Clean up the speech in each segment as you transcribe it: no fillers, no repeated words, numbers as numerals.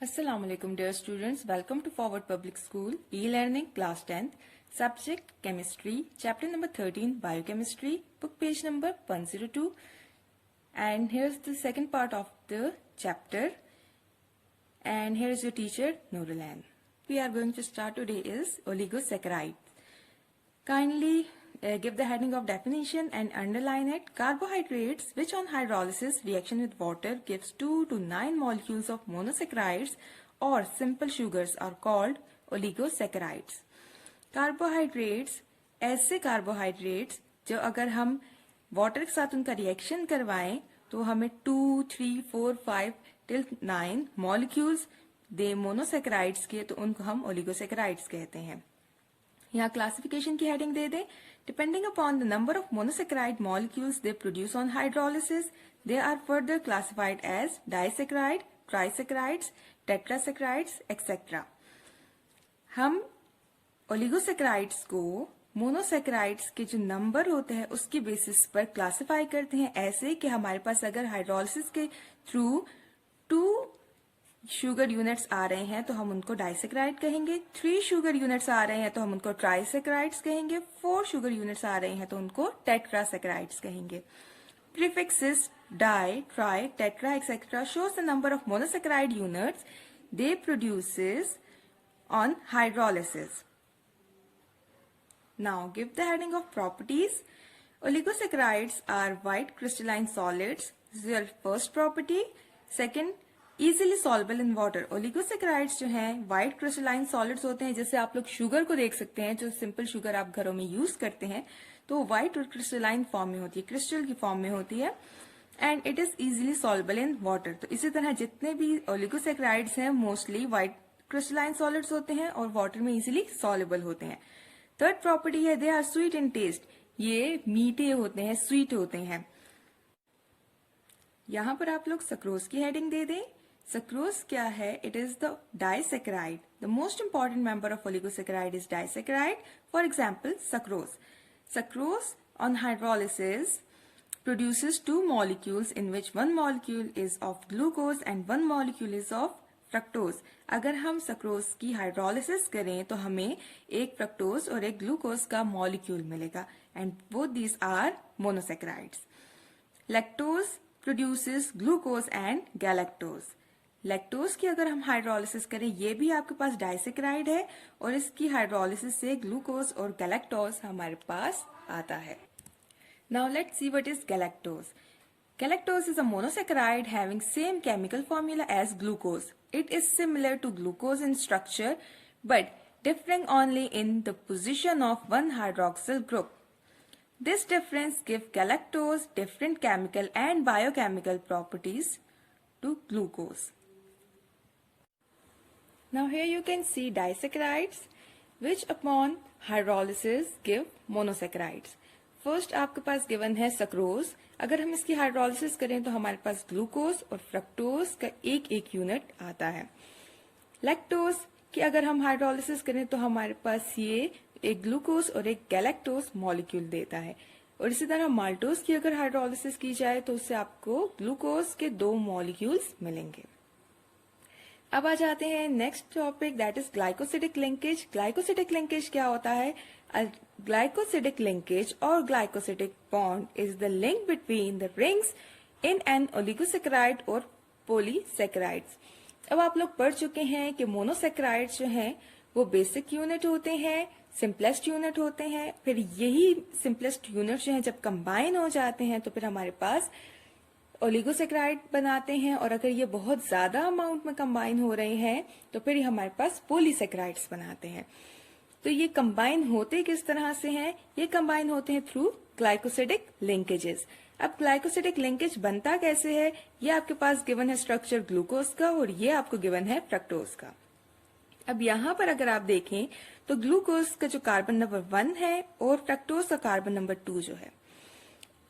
Assalamualaikum dear students, welcome to Forward Public School, e-learning class 10th, subject chemistry, chapter number 13 biochemistry, book page number 102, and here's the second part of the chapter, and here is your teacher Nurulan. We are going to start today is oligosaccharides. Kindly give the heading of definition and underline it. Carbohydrates which on hydrolysis reaction with water gives 2 to 9 molecules of monosaccharides or simple sugars are called oligosaccharides. Carbohydrates ऐसे carbohydrates जो अगर हम water के साथ उनका reaction करवाएं तो हमें 2, 3, 4, 5 till 9 molecules दे monosaccharides के, तो उनको हम oligosaccharides कहते हैं. यहाँ क्लासिफिकेशन की हेडिंग दे दें. Depending upon the number of monosaccharide molecules they produce on hydrolysis they are further classified as disaccharide, trisaccharides, tetrasaccharides etcetera. हम ओलिगोसेक्राइड्स को मोनोसेक्राइड्स के जो नंबर होते हैं उसके बेसिस पर क्लासिफाई करते हैं ऐसे कि हमारे पास अगर हाइड्रोलिसिस के थ्रू 2 शुगर यूनिट्स आ रहे हैं तो हम उनको डाइसेक्राइड कहेंगे, 3 शुगर यूनिट्स आ रहे हैं तो हम उनको ट्राइसेक्राइड्स कहेंगे, 4 शुगर यूनिट्स आ रहे हैं तो उनको टेट्रासेक्राइड्स कहेंगे. Prefixes di, tri, tetra etcetera shows the number of monosaccharide units they produces on hydrolysis. Now give the heading of properties. Oligosaccharides are white crystalline solids. This is your first property. Second, easily soluble in water. Oligosaccharides जो हैं white crystalline solids होते हैं. जैसे आप लोग sugar को देख सकते हैं, जो सिंपल शुगर आप घरों में यूज करते हैं तो वो व्हाइट और क्रिस्टलाइन फॉर्म में होती है, क्रिस्टल की फॉर्म में होती है, and it is easily soluble in water. तो इसी तरह जितने भी ओलिगोसेक्राइड्स हैं मोस्टली व्हाइट क्रिस्टलाइन सॉलिड्स होते हैं और वाटर में इजिली सॉल्युबल होते हैं. थर्ड प्रॉपर्टी है they are sweet in taste. ये मीठे होते हैं, स्वीट होते हैं. यहां पर आप लोग सक्रोज की हेडिंग दे दें. सक्रोज क्या है? It is the disaccharide. The most important member of oligosaccharide is disaccharide. For example sucrose. Sucrose on hydrolysis produces 2 molecules in which one molecule is of glucose and one molecule is of fructose. अगर हम sucrose की hydrolysis करें तो हमें एक fructose और एक glucose का मॉलिक्यूल मिलेगा, and both these are monosaccharides. Lactose produces glucose and galactose. Lactose की अगर हम हाइड्रोलिसिस करें, ये भी आपके पास डाइसेक्राइड है और इसकी हाइड्रोलिसिस से ग्लूकोज और गैलेक्टोज हमारे पास आता है. Now let's see what is galactose. Galactose is a monosaccharide having same chemical formula as glucose. It is similar to glucose in structure but differing only in the position of one hydroxyl group. This difference gives galactose different chemical and biochemical properties to glucose. Now here you can see disaccharides which upon hydrolysis give monosaccharides. First आपके पास given है sucrose. अगर हम इसकी hydrolysis करें तो हमारे पास glucose और फ्रक्टोज का एक एक यूनिट आता है. लैक्टोज की अगर हम हाइड्रोलिसिस करें तो हमारे पास ये एक ग्लूकोज और एक गैलेक्टोज मॉलिक्यूल देता है. और इसी तरह माल्टोज की अगर हाइड्रोलिसिस की जाए तो उससे आपको ग्लूकोज के 2 मॉलिक्यूल्स मिलेंगे. अब आ जाते हैं next topic, that is glycosidic linkage. Glycosidic linkage क्या होता है? Glycosidic linkage or glycosidic bond is the link between the rings in an oligosaccharide or polysaccharides. अब आप लोग पढ़ चुके हैं कि मोनोसेक्राइड्स जो हैं वो बेसिक यूनिट होते हैं, सिंपलेस्ट यूनिट होते हैं. फिर यही सिंपलेस्ट यूनिट जो हैं जब कंबाइन हो जाते हैं तो फिर हमारे पास ओलिगोसेक्राइड बनाते हैं, और अगर ये बहुत ज्यादा अमाउंट में कंबाइन हो रहे हैं तो फिर हमारे पास पोलीसेक्राइड्स बनाते हैं. तो ये कंबाइन होते किस तरह से हैं? ये कंबाइन होते हैं थ्रू ग्लाइकोसिडिक लिंकेजेस. अब ग्लाइकोसिडिक लिंकेज बनता कैसे है? ये आपके पास गिवन है स्ट्रक्चर ग्लूकोज का और ये आपको गिवन है फ्रक्टोज का. अब यहाँ पर अगर आप देखें तो ग्लूकोज का जो कार्बन नंबर 1 है और फ्रक्टोज का कार्बन नंबर 2 जो है,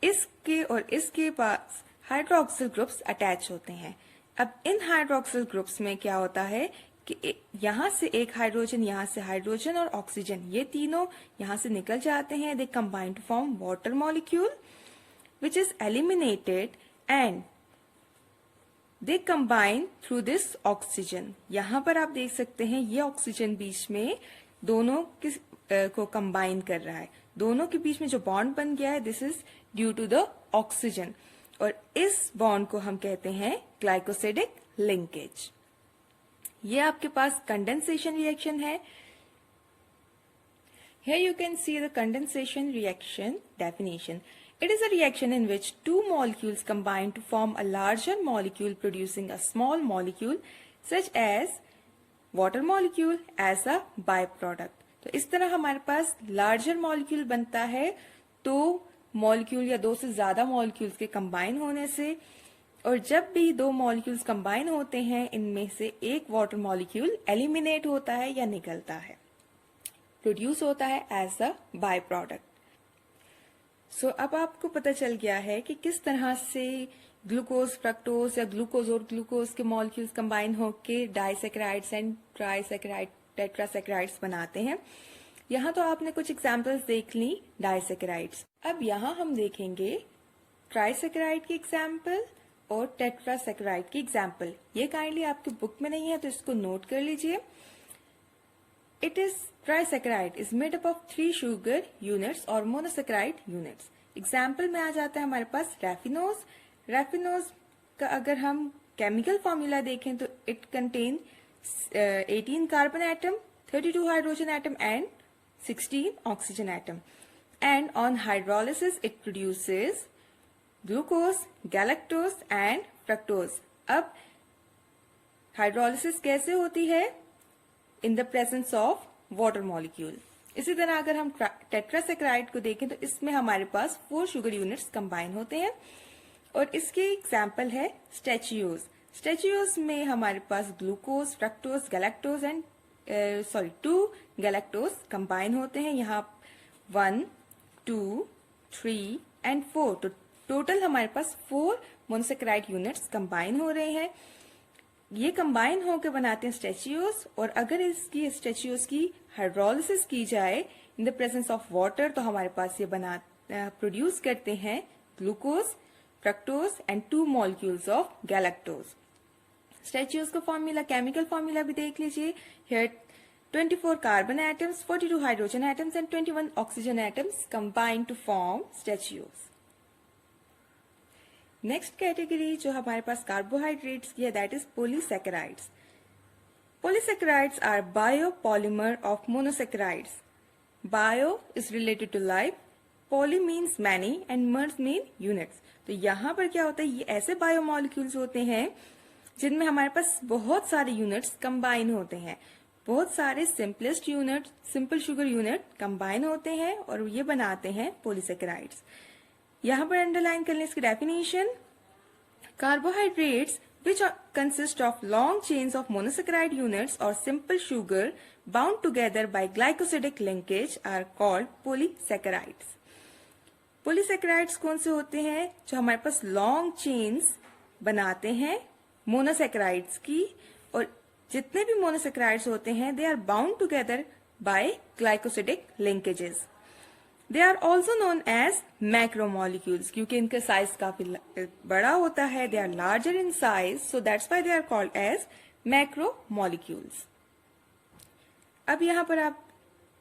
इसके और इसके पास हाइड्रोक्सिल ग्रुप्स अटैच होते हैं. अब इन हाइड्रोक्सिल ग्रुप्स में क्या होता है कि यहाँ से एक हाइड्रोजन, यहाँ से हाइड्रोजन और ऑक्सीजन, ये तीनों यहाँ से निकल जाते हैं. They combine to form water molecule which is eliminated and they combine through this oxygen. यहाँ पर आप देख सकते हैं ये ऑक्सीजन बीच में दोनों को कंबाइन कर रहा है, दोनों के बीच में जो बॉन्ड बन गया है this is due to the oxygen, और इस बॉन्ड को हम कहते हैं ग्लाइकोसिडिक लिंकेज। ये आपके पास कंडेंसेशन रिएक्शन है। Here you can see the condensation reaction definition. It is a reaction in which two molecules combine to form a larger molecule producing a small molecule such as water molecule as a byproduct. तो इस तरह हमारे पास larger molecule बनता है तो molecule या दो से ज्यादा molecules के combine होने से, और जब भी दो molecules combine होते हैं इनमें से एक water molecule eliminate होता है या निकलता है, प्रोड्यूस होता है एज अ बाय प्रोडक्ट। सो अब आपको पता चल गया है कि किस तरह से ग्लूकोज, फ्रक्टोज या ग्लूकोज और ग्लूकोज के मॉलिक्यूल्स कंबाइन होकर डाइसैकेराइड्स एंड ट्राइसैकेराइड, टेट्रासैकेराइड्स बनाते हैं। यहाँ तो आपने कुछ एग्जांपल्स देख ली डाइसैकेराइड्स। अब यहाँ हम देखेंगे ट्राइसैकेराइड की एग्जाम्पल और टेट्रासैकेराइड की एग्जाम्पल। ये काइंडली आपकी बुक में नहीं है तो इसको नोट कर लीजिए। It is trisaccharide is made up of 3 sugar units or monosaccharide units. Example में आ जाता है हमारे पास रैफिनोज। रैफिनोज का अगर हम केमिकल फॉर्मूला देखें तो it contain 18 carbon atom, 32 hydrogen atom and 16 oxygen atom, and on hydrolysis it produces glucose, galactose and fructose. अब हाइड्रोलिसिस कैसे होती है? इन the presence of water molecule. इसी तरह अगर हम टेट्रासैकेराइड को देखें तो इसमें हमारे पास 4 शुगर यूनिट्स कंबाइन होते हैं, और इसके एग्जाम्पल है स्टेचियोज। स्टेचियोज में हमारे पास glucose, fructose, galactose and 2 galactose combine होते हैं। यहाँ 1, 2, 3 एंड 4, तो टोटल हमारे पास 4 मोनोसैकेराइड यूनिट्स कंबाइन हो रहे हैं। ये कंबाइन होकर बनाते हैं स्टेचियोज, और अगर इसकी स्टेचियोज की हाइड्रोलिसिस की जाए in the presence of water तो हमारे पास ये प्रोड्यूस करते हैं glucose, fructose and 2 molecules of galactose. Stachyose का फॉर्मूला, केमिकल फॉर्मूला भी देख लीजिए। Here 24 carbon atoms, 42 hydrogen atoms and 21 oxygen atoms combine to form stachyose. Next category जो हमारे पास कार्बोहाइड्रेट्स की है that is polysaccharides. Polysaccharides are biopolymer of monosaccharides. Bio is related to life, poly means many and MERS mean units. तो यहाँ पर क्या होता है, ये ऐसे बायोमॉलिक्यूल्स होते हैं जिनमें हमारे पास बहुत सारे यूनिट्स कंबाइन होते हैं। बहुत सारे simplest unit, simple sugar unit combine होते हैं और ये बनाते हैं पॉलीसैकेराइड्स। यहाँ पर अंडरलाइन कर लें इसकी definition. Carbohydrates which consist of long chains of monosaccharide units or simple sugar bound together by glycosidic linkage are called polysaccharides. polysaccharides कौन से होते हैं? जो हमारे पास long chains बनाते हैं monosaccharides की, और जितने भी monosaccharides होते हैं they are bound together by glycosidic linkages. They are also known as macromolecules क्योंकि इनका साइज काफी बड़ा होता है। They are larger in size, so that's why they are called as macromolecules. अब यहाँ पर आप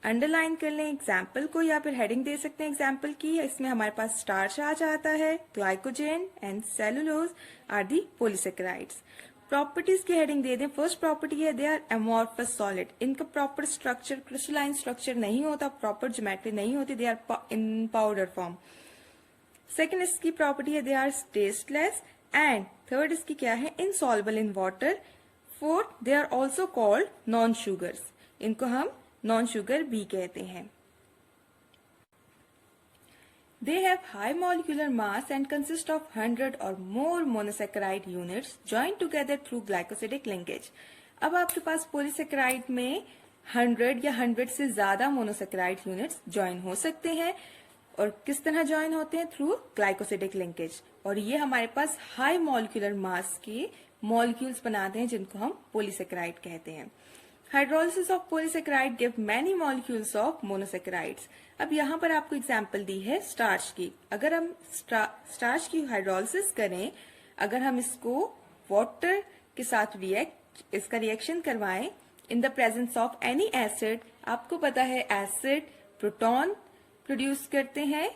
अंडरलाइन कर लें एग्जाम्पल को, या फिर हेडिंग दे सकते हैं एग्जाम्पल की। इसमें हमारे पास स्टार्च आ जाता है, glycogen and cellulose are the polysaccharides. Properties की हेडिंग दे दें। फर्स्ट प्रॉपर्टी है दे आर एमॉर्फस सॉलिड। इनका प्रॉपर स्ट्रक्चर, क्रिस्टलाइन स्ट्रक्चर नहीं होता, प्रॉपर ज्योमेट्री नहीं होती, they are in powder form. Second इसकी प्रॉपर्टी है they are tasteless, and third इसकी क्या है, insoluble in water. Fourth they are also called non sugars. इनको हम नॉन शुगर भी कहते हैं। They have high molecular mass and consist of 100 or more monosaccharide units joined together through glycosidic linkage. अब आपके पास पॉलीसैकेराइड में 100 या 100 से ज्यादा मोनोसैकेराइड यूनिट्स ज्वाइन हो सकते हैं, और किस तरह ज्वाइन होते हैं? Through glycosidic linkage. और ये हमारे पास हाई मॉलिक्यूलर मास के मॉलिक्यूल्स बनाते हैं जिनको हम पॉलीसैकेराइड कहते हैं। Hydrolysis of polysaccharide give many molecules of monosaccharides. अब यहाँ पर आपको एग्जाम्पल दी है स्टार्च की। अगर हम स्टार्च की हाइड्रोलिसिस करें, अगर हम इसको वाटर के साथ इसका रिएक्शन करवाएं इन the presence of any acid, आपको पता है एसिड प्रोटॉन प्रोड्यूस करते हैं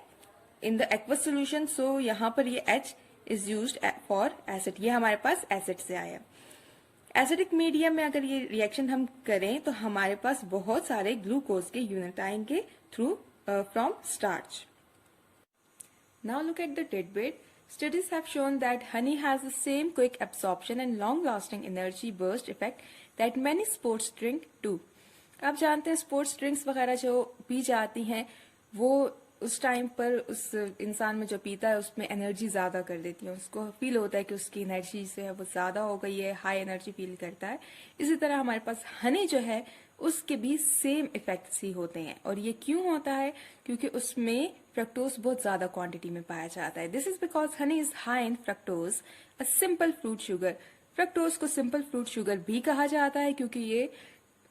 इन द एक्वस सोल्यूशन, सो यहाँ पर ये H is used for acid, ये हमारे पास एसिड से आया। एसिडिक मीडियम में अगर ये रिएक्शन हम करें तो हमारे पास बहुत सारे ग्लूकोज के यूनिट आएंगे through from starch. Now look at the tidbit. Studies have shown that honey has the same quick absorption and long-lasting energy burst effect that many sports drink do. आप जानते हैं स्पोर्ट्स ड्रिंक्स वगैरह जो P जाती हैं वो उस time पर उस इंसान में जो पीता है उसमें एनर्जी ज्यादा कर देती है, उसको फील होता है कि उसकी एनर्जी से है वो ज्यादा हो गई है, हाई एनर्जी फील करता है। इसी तरह हमारे पास हनी जो है उसके भी सेम इफेक्ट्स ही होते हैं। और ये क्यों होता है? क्योंकि उसमें फ्रक्टोज बहुत ज्यादा क्वांटिटी में पाया जाता है। This is because honey is high in fructose, a simple fruit sugar. Fructose को सिंपल फ्रूट शुगर भी कहा जाता है क्योंकि ये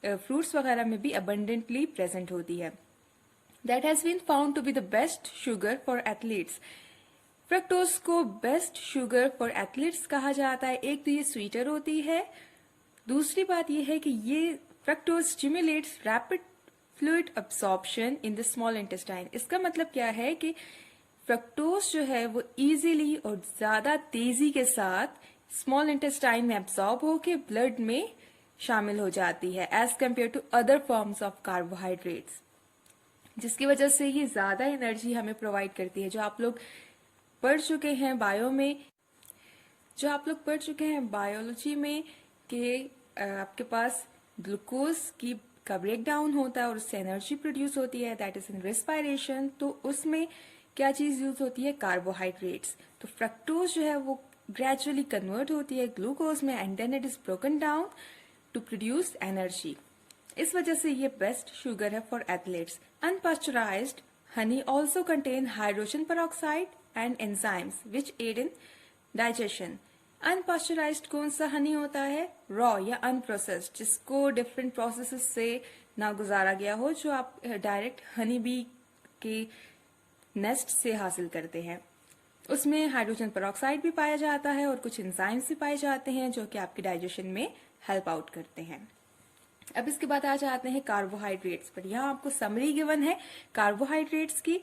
फ्रूट्स वगैरह में भी अबंडेंटली प्रेजेंट होती है। That has been found to be the best sugar for athletes. Fructose को बेस्ट शुगर फॉर एथलीट्स कहा जाता है। एक तो ये स्वीटर होती है, दूसरी बात ये है कि ये fructose stimulates rapid fluid absorption in the small intestine. इसका मतलब क्या है कि फ्रक्टोज जो है वो इजीली और ज्यादा तेजी के साथ स्मॉल इंटेस्टाइन में एब्सॉर्ब होके ब्लड में शामिल हो जाती है as compare to other forms of carbohydrates, जिसकी वजह से ये ज्यादा एनर्जी हमें प्रोवाइड करती है। जो आप लोग पढ़ चुके हैं बायोलॉजी में कि आपके पास ग्लूकोज का ब्रेक डाउन होता है और उससे एनर्जी प्रोड्यूस होती है, दैट इज इन रेस्पिरेशन। तो उसमें क्या चीज यूज होती है? कार्बोहाइड्रेट्स। तो फ्रक्टोज जो है वो ग्रेजुअली कन्वर्ट होती है ग्लूकोज में and then it is broken down to produce energy. इस वजह से ये बेस्ट शुगर है for athletes. Unpasteurised honey also contain hydrogen peroxide and enzymes which aid in digestion. Unpasteurised कौन सा हनी होता है? रॉ या अनप्रोसेस्ड, जिसको डिफरेंट प्रोसेसेस से ना गुजारा गया हो, जो आप डायरेक्ट हनी बी के नेस्ट से हासिल करते हैं। उसमें हाइड्रोजन पेरोक्साइड भी पाया जाता है और कुछ एंजाइम्स भी पाए जाते हैं जो कि आपके डाइजेशन में हेल्प आउट करते हैं। अब इसके बाद आ जाते हैं कार्बोहाइड्रेट्स पर। यहाँ आपको समरी गिवन है कार्बोहाइड्रेट्स की।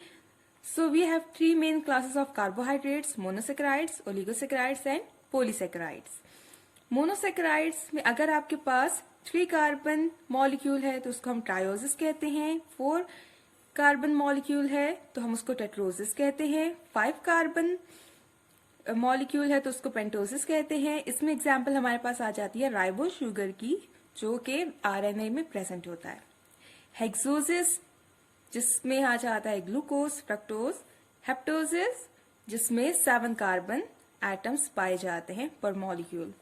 So we have 3 main classes of carbohydrates, monosaccharides, oligosaccharides and polysaccharides. Monosaccharides में अगर आपके पास 3 कार्बन मॉलिक्यूल है तो उसको हम ट्रायोसिस कहते हैं, 4 कार्बन मॉलिक्यूल है तो हम उसको टेट्रोसिस कहते हैं, 5 कार्बन मॉलिक्यूल है तो उसको पेंटोसिस कहते हैं। इसमें एग्जाम्पल हमारे पास आ जाती है राइबो शुगर की, जो कि आरएनए में प्रेजेंट होता है। हेक्सोसिस जिसमें आ जाता है ग्लूकोज, फ्रक्टोज। हेप्टोसिस जिसमें 7 कार्बन एटम्स पाए जाते हैं पर मॉलिक्यूल।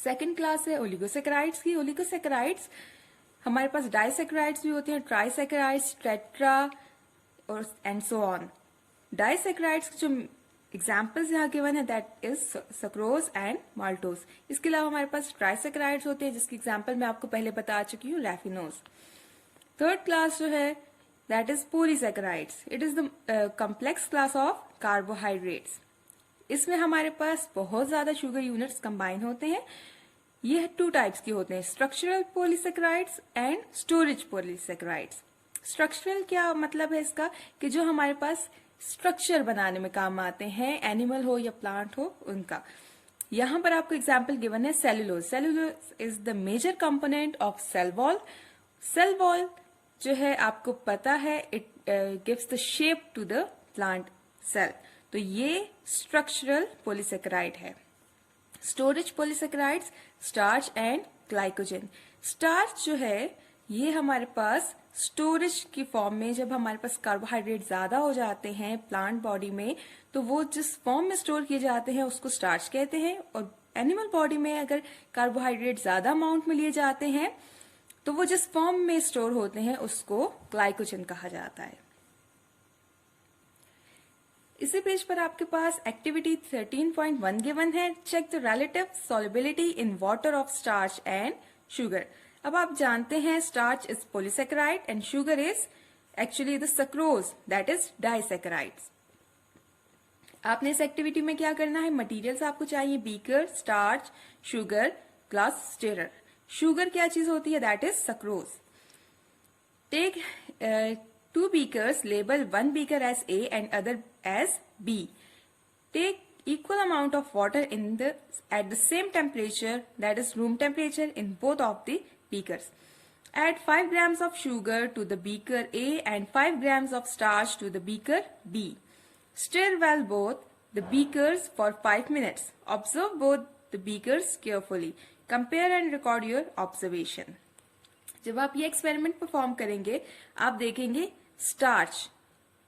सेकेंड क्लास है ओलिगोसेकेराइड्स की। ओलिगोसेकेराइड्स हमारे पास डाइसेकेराइड्स भी होते हैं, ट्राइसेकेराइड्स, टेट्रा और एंड सो ऑन। डाइसेकेराइड्स के जो एग्जाम्पल्स यहाँ गिवन है that is sucrose and maltose. इसके अलावा हमारे पास ट्राइसेकेराइड्स होते हैं जिसकी एग्जाम्पल मैं आपको पहले बता चुकी हूँ, रैफिनोज। थर्ड क्लास जो है that is polysaccharides. It is the complex class of carbohydrates. इसमें हमारे पास बहुत ज्यादा शुगर यूनिट्स कंबाइन होते हैं। ये 2 टाइप्स के होते हैं, structural polysaccharides and storage polysaccharides. Structural क्या मतलब है इसका? कि जो हमारे पास स्ट्रक्चर बनाने में काम आते हैं, एनिमल हो या प्लांट हो उनका। यहां पर आपको एग्जाम्पल गिवन है cellulose. Cellulose is the major component of cell wall. Cell wall जो है आपको पता है it gives the shape to the plant cell. तो ये स्ट्रक्चरल पॉलीसेकेराइड है। Storage polysaccharides starch and glycogen. Starch जो है ये हमारे पास स्टोरेज की फॉर्म में, जब हमारे पास कार्बोहाइड्रेट ज्यादा हो जाते हैं प्लांट बॉडी में तो वो जिस फॉर्म में स्टोर किए जाते हैं उसको स्टार्च कहते हैं। और एनिमल बॉडी में अगर कार्बोहाइड्रेट ज्यादा अमाउंट में लिए जाते हैं तो वो जिस फॉर्म में स्टोर होते हैं उसको ग्लाइकोजन कहा जाता है। इसी पेज पर आपके पास एक्टिविटी 13.1 गिवन है। Check the relative solubility in water of starch and sugar. अब आप जानते हैं starch is polysaccharide and sugar is actually the sucrose that is disaccharides. आपने इस एक्टिविटी में क्या करना है, मटेरियल्स आपको चाहिए beaker, starch, sugar, glass stirrer. Sugar क्या चीज होती है, that is sucrose. Take 2 beakers, label 1 beaker as A and other as B. Take equal amount of water at the same temperature, that is room temperature, in both of the beakers. Add 5 grams of sugar to the beaker A and 5 grams of starch to the beaker B. Stir well both the beakers for 5 minutes. Observe both the beakers carefully. Compare and record your observation. जब आप ये experiment perform करेंगे, आप देखेंगे starch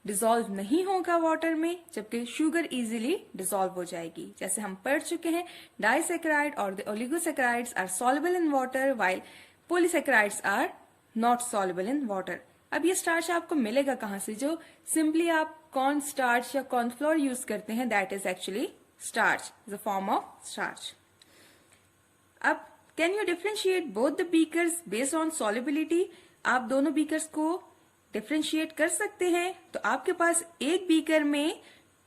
dissolve नहीं होगा water में, जबकि शुगर इजीली डिसॉल्व हो जाएगी। जैसे हम पढ़ चुके हैं, डाइसैकेराइड और the oligosaccharides are soluble in water while polysaccharides are not soluble in water. अब ये स्टार्च आपको मिलेगा कहाँ से, जो सिंपली आप कॉर्न स्टार्च या कॉर्नफ्लोर यूज करते हैं, that is actually starch, the form of starch. अब can you differentiate both the beakers based on solubility? आप दोनों बीकर्स को डिफ्रेंशिएट कर सकते हैं। तो आपके पास एक बीकर में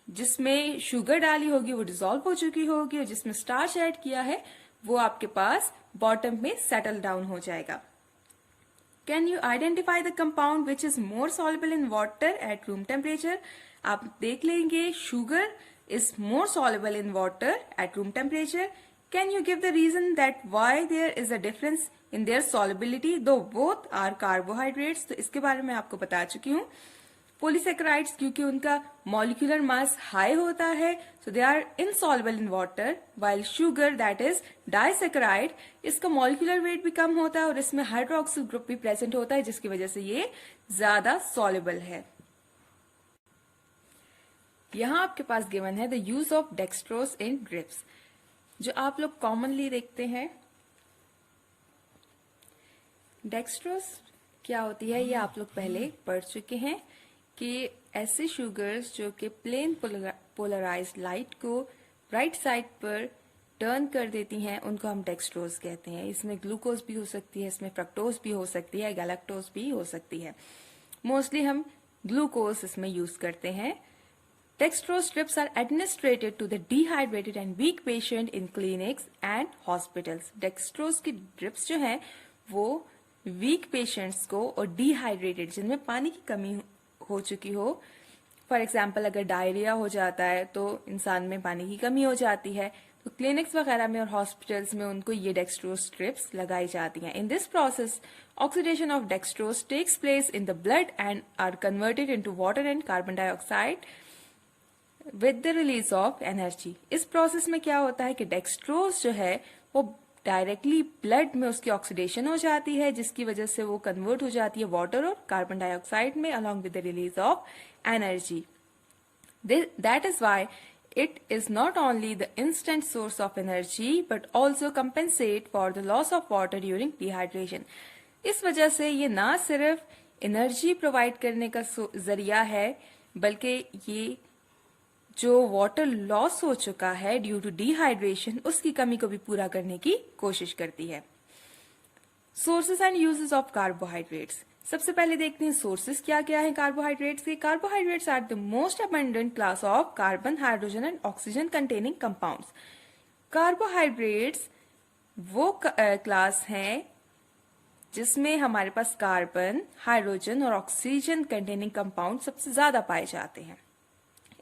जिसमें शुगर डाली होगी वो डिसॉल्व हो चुकी होगी, और जिसमें स्टार्च ऐड किया है वो आपके पास बॉटम में सेटल डाउन हो जाएगा। Can you identify the compound which is more soluble in water at room temperature? आप देख लेंगे sugar is more soluble in water at room temperature. Can you give the reason that why there is a difference in their solubility though both are carbohydrates? तो इसके बारे में आपको बता चुकी हूँ। Polysaccharides क्योंकि उनका molecular mass high होता है, so they are insoluble in water, while sugar that is disaccharide, इसका molecular weight भी कम होता है और इसमें hydroxyl group भी present होता है, जिसकी वजह से ये ज्यादा soluble है। यहाँ आपके पास given है the use of dextrose in drips, जो आप लोग कॉमनली देखते हैं। डेक्सट्रोज क्या होती है ये आप लोग पहले पढ़ चुके हैं कि ऐसे शुगर्स जो कि प्लेन पोलराइज्ड लाइट को राइट साइड पर टर्न कर देती हैं, उनको हम डेक्सट्रोज कहते हैं। इसमें ग्लूकोज भी हो सकती है, इसमें फ्रक्टोज भी हो सकती है, गैलेक्टोज भी हो सकती है। मोस्टली हम ग्लूकोज इसमें यूज करते हैं। Dextrose strips are administered to the dehydrated and weak patient in clinics and hospitals. Dextrose की ड्रिप्स जो हैं वो वीक पेशेंट्स को और डिहाइड्रेटेड जिनमें पानी की कमी हो चुकी हो, फॉर एग्जाम्पल अगर डायरिया हो जाता है तो इंसान में पानी की कमी हो जाती है, तो क्लिनिक्स वगैरह में और हॉस्पिटल्स में उनको ये डेक्सट्रोज स्ट्रिप्स लगाई जाती हैं। In this process oxidation of dextrose takes place in the blood and are converted into water and carbon dioxide with the release of energy. इस प्रोसेस में क्या होता है कि डेक्सट्रोज जो है वो डायरेक्टली ब्लड में उसकी ऑक्सीडेशन हो जाती है, जिसकी वजह से वो कन्वर्ट हो जाती है वाटर और कार्बन डाइऑक्साइड में along with the release of energy. That is why it is not only the instant source of energy but also compensate for the loss of water during dehydration. इस वजह से ये ना सिर्फ energy provide करने का जरिया है, बल्कि ये जो वाटर लॉस हो चुका है ड्यू टू डिहाइड्रेशन उसकी कमी को भी पूरा करने की कोशिश करती है। Sources and uses of carbohydrates. सबसे पहले देखते हैं सोर्सेस क्या क्या है कार्बोहाइड्रेट्स के। Carbohydrates are the most abundant class of carbon, hydrogen and oxygen containing compounds. Carbohydrates वो क्लास हैं जिसमें हमारे पास कार्बन, हाइड्रोजन और ऑक्सीजन कंटेनिंग कंपाउंड सबसे ज्यादा पाए जाते हैं।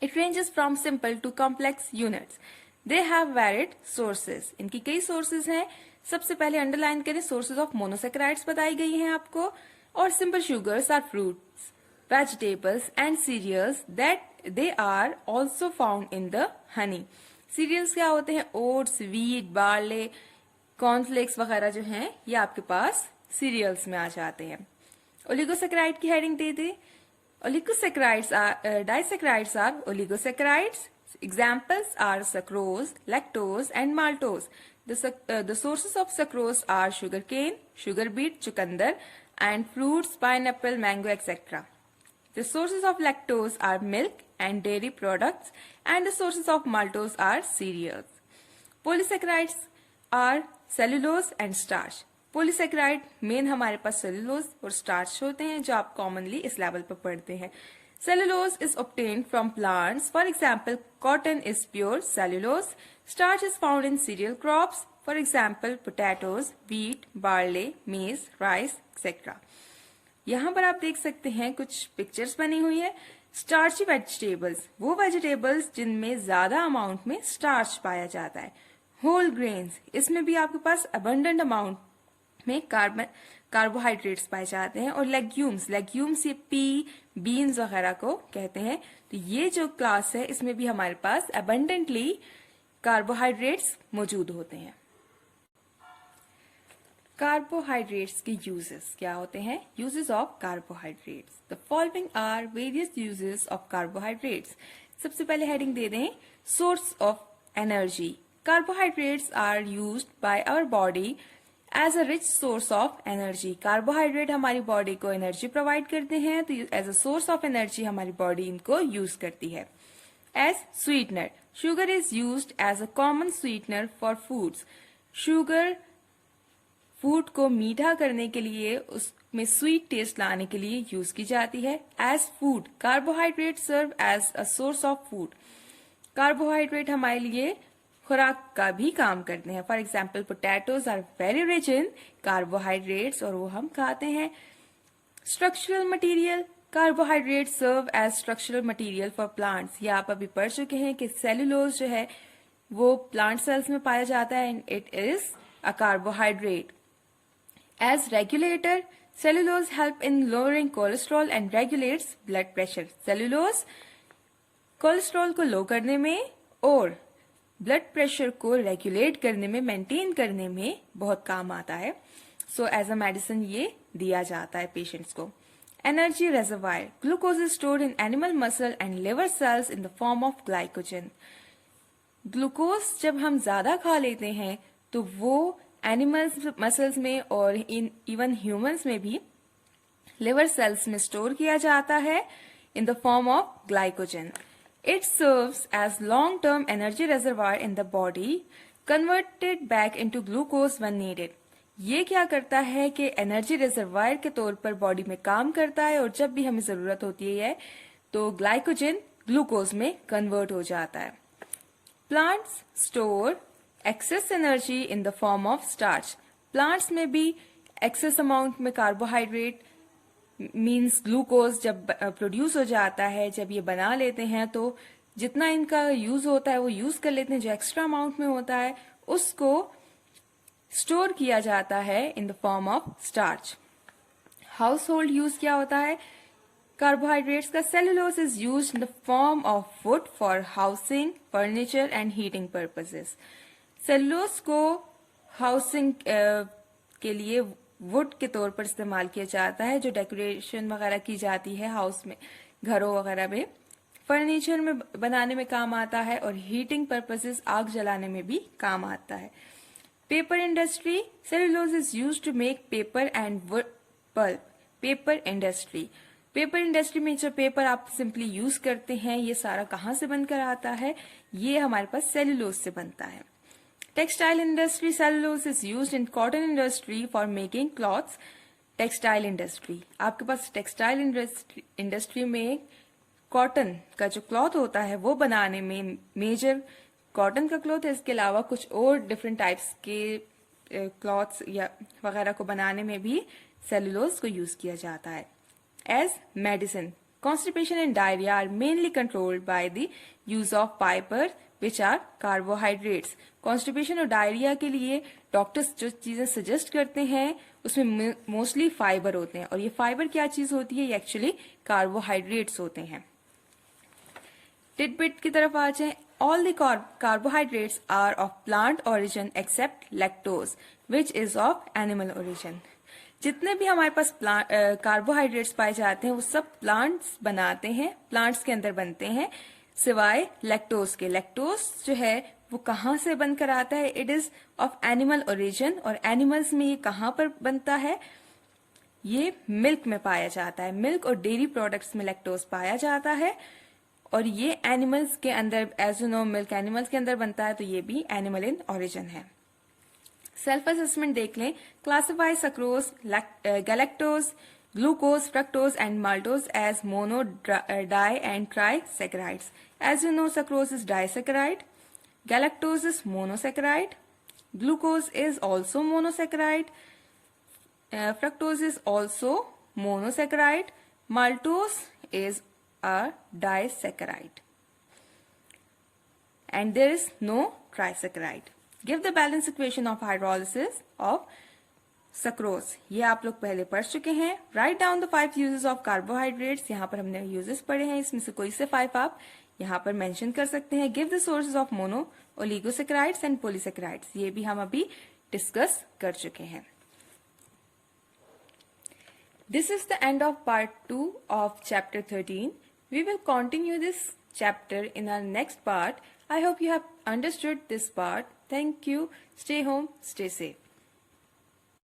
It ranges from simple to complex units. They have varied sources. इनकी कई sources हैं। सबसे पहले अंडरलाइन करें, sources of monosaccharides बताई गई हैं आपको, और simple sugars are fruits, vegetables and cereals that they are also found in the honey. Cereals क्या होते हैं? oats, wheat, barley, cornflakes वगैरह जो हैं ये आपके पास cereals में आ जाते हैं। ओलिगोसैकेराइड की heading they they. Oligosaccharides are disaccharides are oligosaccharides. Examples are sucrose, lactose, and maltose. The sources of sucrose are sugarcane, sugar beet, chukandar, and fruits, pineapple, mango, etc. The sources of lactose are milk and dairy products, and the sources of maltose are cereals. Polysaccharides are cellulose and starch. Polysaccharide main हमारे पास cellulose और starch होते हैं जो आप commonly इस level पर पढ़ते हैं। Cellulose is obtained from plants. For example, cotton is pure cellulose. Starch is found in cereal crops. For example, potatoes, wheat, barley, maize, rice, etc. यहाँ पर आप देख सकते हैं कुछ पिक्चर्स बनी हुई है. स्टार्ची वेजिटेबल्स, वो वेजिटेबल्स जिनमें ज्यादा अमाउंट में स्टार्च पाया जाता है. होल ग्रेन्स, इसमें भी आपके पास अबंडेंट अमाउंट में कार्बोहाइड्रेट्स पाए जाते हैं. और लेग्यूम्स ये पी, बीन्स वगैरह को कहते हैं. तो ये जो क्लास है इसमें भी हमारे पास अबंडेंटली कार्बोहाइड्रेट्स मौजूद होते हैं. कार्बोहाइड्रेट्स के यूजेस क्या होते हैं? Uses of carbohydrates. The following are various uses of carbohydrates. सबसे पहले हेडिंग दे दें, source of energy. Carbohydrates are used by our body as a rich source of energy. Carbohydrate हमारी बॉडी को एनर्जी प्रोवाइड करते हैं, तो as a source of energy हमारी बॉडी इनको यूज करती है. As sweetener, sugar is used as a common sweetener for foods. Sugar food को मीठा करने के लिए, उसमें स्वीट टेस्ट लाने के लिए यूज की जाती है. As food, carbohydrate serve as a source of food. Carbohydrate हमारे लिए खुराक का भी काम करते हैं. For example, potatoes are very rich in carbohydrates और वो हम खाते हैं. Structural material, carbohydrate serve as structural material for plants. ये आप अभी पढ़ चुके हैं कि सेलुलोज जो है वो प्लांट सेल्स में पाया जाता है and it is a carbohydrate. As regulator, cellulose help in lowering cholesterol and regulates blood pressure. Cellulose cholesterol को लो करने में और ब्लड प्रेशर को रेगुलेट करने में, मेंटेन करने में बहुत काम आता है. सो एज अ मेडिसिन ये दिया जाता है पेशेंट्स को. Energy reservoir, glucose is stored in animal muscle and liver cells in the form of glycogen. Glucose जब हम ज्यादा खा लेते हैं तो वो एनिमल्स मसल्स में और इवन ह्यूमंस में भी लिवर सेल्स में स्टोर किया जाता है इन the form of glycogen. It serves as long-term energy reservoir in the body, converted back into glucose when needed. ये क्या करता है कि एनर्जी रिजर्वायर के तौर पर बॉडी में काम करता है और जब भी हमें जरूरत होती है तो ग्लाइकोजन ग्लूकोज में कन्वर्ट हो जाता है. Plants store excess energy in the form of starch. Plants में भी एक्सेस अमाउंट में कार्बोहाइड्रेट मीन्स ग्लूकोज जब प्रोड्यूस हो जाता है, जब ये बना लेते हैं तो जितना इनका यूज होता है वो यूज कर लेते हैं. जो एक्स्ट्रा अमाउंट में होता है उसको स्टोर किया जाता है इन the form of starch. House hold use क्या होता है कार्बोहाइड्रेट्स का? Cellulose is use in the form of would for housing, furniture and heating purposes. Cellulose को हाउसिंग के लिए वुड के तौर पर इस्तेमाल किया जाता है, जो डेकोरेशन वगैरह की जाती है हाउस में, घरों वगैरह में. फर्नीचर में बनाने में काम आता है और हीटिंग पर्पसेस, आग जलाने में भी काम आता है. Paper industry, cellulose is used to make paper and wood pulp. Paper industry, paper industry में जो पेपर आप सिंपली यूज करते हैं ये सारा कहाँ से बनकर आता है? ये हमारे पास सेलुलोज से बनता है. Textile industry, cellulose is used in cotton industry for making cloths. Textile industry, आपके पास टेक्सटाइल इंडस्ट्री में कॉटन का जो क्लॉथ होता है वो बनाने में मेजर कॉटन का क्लॉथ है. इसके अलावा कुछ और डिफरेंट टाइप्स के क्लॉथ्स या वगैरह को बनाने में भी सेलुलोज को यूज किया जाता है. As medicine, constipation and diarrhoea are mainly controlled by the use of fibre which are carbohydrates. Constipation और डायरिया के लिए डॉक्टर्स जो चीजें सजेस्ट करते हैं उसमें मोस्टली फाइबर होते हैं और ये फाइबर क्या चीज होती है? ये एक्चुअली कार्बोहाइड्रेट्स होते हैं. टिडबिट की तरफ आ जाए. All the carbohydrates are of plant origin except lactose which is of animal origin. जितने भी हमारे पास कार्बोहाइड्रेट्स पाए जाते हैं वो सब प्लांट्स बनाते हैं, प्लांट्स के अंदर बनते हैं, सिवाय लैक्टोज के. लैक्टोज जो है वो कहाँ से बनकर आता है? It is of animal origin. और एनिमल्स में ये कहाँ पर बनता है? ये मिल्क में पाया जाता है. मिल्क और डेयरी प्रोडक्ट्स में लैक्टोज पाया जाता है और ये एनिमल्स के अंदर, as you know milk animals के अंदर बनता है, तो ये भी एनिमल इन ओरिजिन है. सेल्फ असेसमेंट देख लें. Classify sucrose, galactose, glucose, fructose, and maltose as mono, di, and trisaccharides. As you know, sucrose is disaccharide, galactose is monosaccharide, glucose is also monosaccharide, fructose is also monosaccharide, maltose is a disaccharide, and there is no trisaccharide. Give the balance equation of hydrolysis of sucrose. ये आप लोग पहले पढ़ चुके हैं. Write down the 5 uses of carbohydrates. यहाँ पर हमने uses पढ़े हैं, इसमें से कोई से 5 आप यहाँ पर मेंशन कर सकते हैं. Give the sources of mono, oligosaccharides and polysaccharides. ये भी हम अभी डिस्कस कर चुके हैं. This is the end of part 2 of chapter 13. We will continue this chapter in our next part. I hope you have understood this part. Thank you. Stay home, stay safe.